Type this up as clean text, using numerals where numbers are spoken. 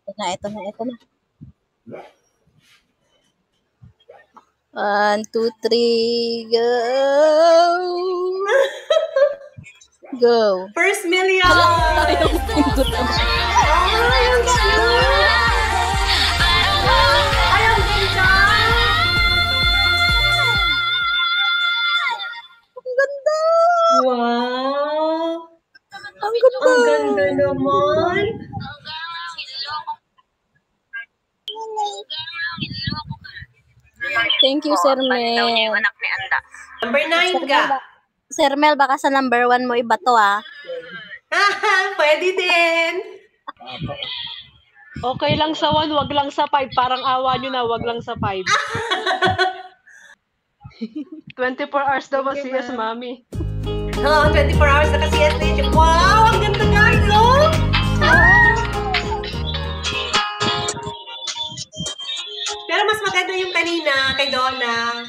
Ito na. 1, 2, 3, go! Go! First million! Ayaw pindot ang ganda! Wow! Ang ganda! Ang ganda naman! Thank you, Sir Mel. Number 9 ka. Sir Mel, baka sa number 1 mo iba to, ah. Pwede din. Okay lang sa 1, wag lang sa 5. Parang awa nyo na, wag lang sa 5. 24 hours daw ba CS, Mami? Oo, 24 hours na kasi yan. Wow! Ang ganda nga, no? Pero mas maganda yung kanina kay Donna.